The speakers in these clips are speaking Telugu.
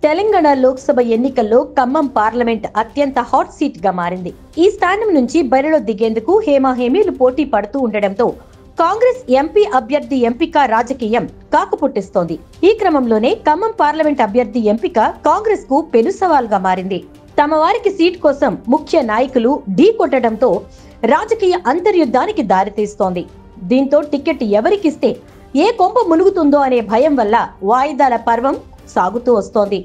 తెలంగాణ లోక్సభ ఎన్నికల్లో ఖమ్మం పార్లమెంట్ అత్యంత హాట్ సీట్ గా మారింది. ఈ స్థానం నుంచి బరిలో దిగేందుకు హేమాహేమీలు పోటీ పడుతూ ఉండడంతో కాంగ్రెస్ ఎంపీ అభ్యర్థి ఎంపిక రాజకీయం కాకుపుట్టిస్తోంది. ఈ క్రమంలోనే ఖమ్మం పార్లమెంట్ అభ్యర్థి ఎంపిక కాంగ్రెస్ కు పెను సవాల్గా మారింది. తమ వారికి సీట్ కోసం ముఖ్య నాయకులు ఢీ కొట్టడంతో రాజకీయ అంతర్యుద్ధానికి దారితీస్తోంది. దీంతో టికెట్ ఎవరికిస్తే ఏ కొంప మునుగుతుందో అనే భయం వల్ల వాయిదాల పర్వం సాగుతూ వస్తోంది.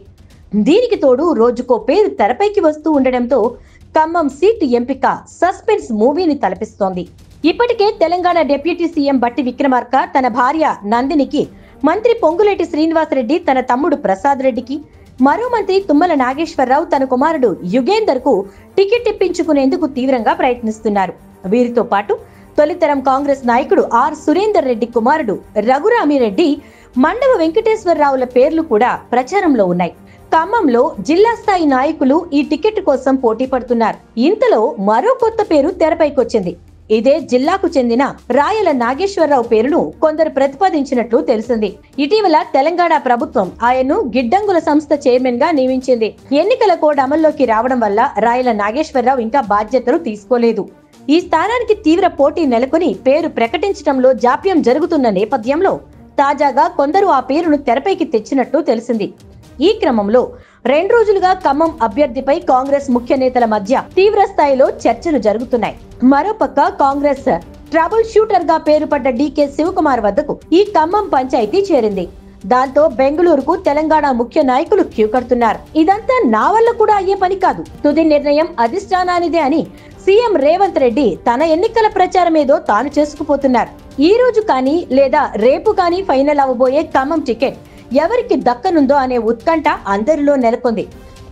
దీనికి తోడు రోజుకో పేరు తెరపైకి వస్తూ ఉండడంతో ఖమ్మం సీటు ఎంపిక సస్పెన్స్ మూవీని తలపిస్తోంది. ఇప్పటికే తెలంగాణ డిప్యూటీ సీఎం బట్టి విక్రమార్క తన భార్య నందినికి, మంత్రి పొంగులేటి శ్రీనివాసరెడ్డి తన తమ్ముడు ప్రసాద్ రెడ్డికి, మరో మంత్రి తుమ్మల నాగేశ్వరరావు తన కుమారుడు యుగేందర్ కు టికెట్ ఇప్పించుకునేందుకు తీవ్రంగా ప్రయత్నిస్తున్నారు. వీరితో పాటు తొలితరం కాంగ్రెస్ నాయకుడు ఆర్ సురేందర్ రెడ్డి కుమారుడు రఘురామిరెడ్డి, మండవ వెంకటేశ్వరరావుల పేర్లు కూడా ప్రచారంలో ఉన్నాయి. ఖమ్మంలో జిల్లా స్థాయి నాయకులు ఈ టికెట్ కోసం పోటీ పడుతున్నారు. ఇంతలో మరో కొత్త పేరు తెరపైకొచ్చింది. ఇదే జిల్లాకు చెందిన రాయల నాగేశ్వరరావు పేరును కొందరు ప్రతిపాదించినట్లు తెలిసింది. ఇటీవల తెలంగాణ ప్రభుత్వం ఆయన్ను గిడ్డంగుల సంస్థ చైర్మన్ గా నియమించింది. ఎన్నికల కోడ్ అమల్లోకి రావడం వల్ల రాయల నాగేశ్వరరావు ఇంకా బాధ్యతలు తీసుకోలేదు. ఈ స్థానానికి తీవ్ర పోటీ నెలకొని పేరు ప్రకటించడంలో జాప్యం జరుగుతున్న నేపథ్యంలో తాజాగా కొందరు ఆ పేరును తెరపైకి తెచ్చినట్లు తెలిసింది. ఈ క్రమంలో 2 రోజులుగా ఖమ్మం అభ్యర్థిపై కాంగ్రెస్ ముఖ్య నేతల మధ్య తీవ్ర స్థాయిలో చర్చలు జరుగుతున్నాయి. మరోపక్క కాంగ్రెస్ ట్రబుల్ షూటర్ గా పేరుపడ్డ డీకే శివకుమార్ వద్దకు ఈ ఖమ్మం పంచాయతీ చేరింది. దాంతో బెంగళూరుకు తెలంగాణ ముఖ్య నాయకులు క్యూ కడుతున్నారు. ఇదంతా నా వల్ల కూడా అయ్యే పని కాదు, తుది నిర్ణయం అధిష్టానానిదే అని సీఎం రేవంత్ రెడ్డి తన ఎన్నికల ప్రచారం ఏదో తాను చేసుకుపోతున్నారు. ఈ రోజు కానీ లేదా రేపు కానీ ఫైనల్ అవ్వబోయే ఖమ్మం టికెట్ ఎవరికి దక్కనుందో అనే ఉత్కంఠ అందరిలో నెలకొంది.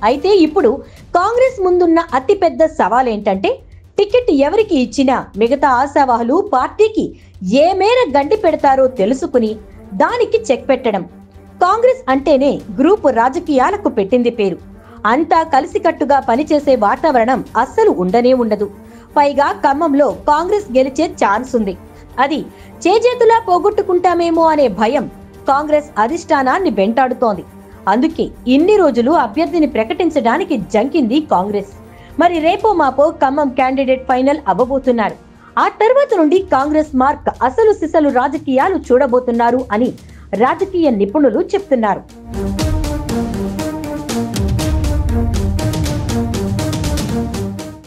అయితే ఇప్పుడు కాంగ్రెస్ ముందున్న అతిపెద్ద సవాల్ ఏంటంటే టికెట్ ఎవరికి ఇచ్చినా మిగతా ఆశావాహులు పార్టీకి ఏ మేర గండి పెడతారో తెలుసుకుని దానికి చెక్ పెట్టడం. కాంగ్రెస్ అంటేనే గ్రూపు రాజకీయాలకు పెట్టింది పేరు. అంతా కలిసికట్టుగా పనిచేసే వాతావరణం అస్సలు ఉండనే ఉండదు. పైగా ఖమ్మంలో కాంగ్రెస్ గెలిచే ఛాన్స్ ఉంది. అది చేజేతులా పోగొట్టుకుంటామేమో అనే భయం కాంగ్రెస్ అధిష్టానాన్ని వెంటాడుతోంది. అందుకే ఇన్ని రోజులు అభ్యర్థిని ప్రకటించడానికి జంకింది కాంగ్రెస్. మరి రేపో మాపో ఖమ్మం క్యాండిడేట్ ఫైనల్ అవ్వబోతున్నారు. ఆ తర్వాత నుండి కాంగ్రెస్ మార్క్ అసలు సిసలు రాజకీయాలు చూడబోతున్నారు అని రాజకీయ నిపుణులు చెప్తున్నారు.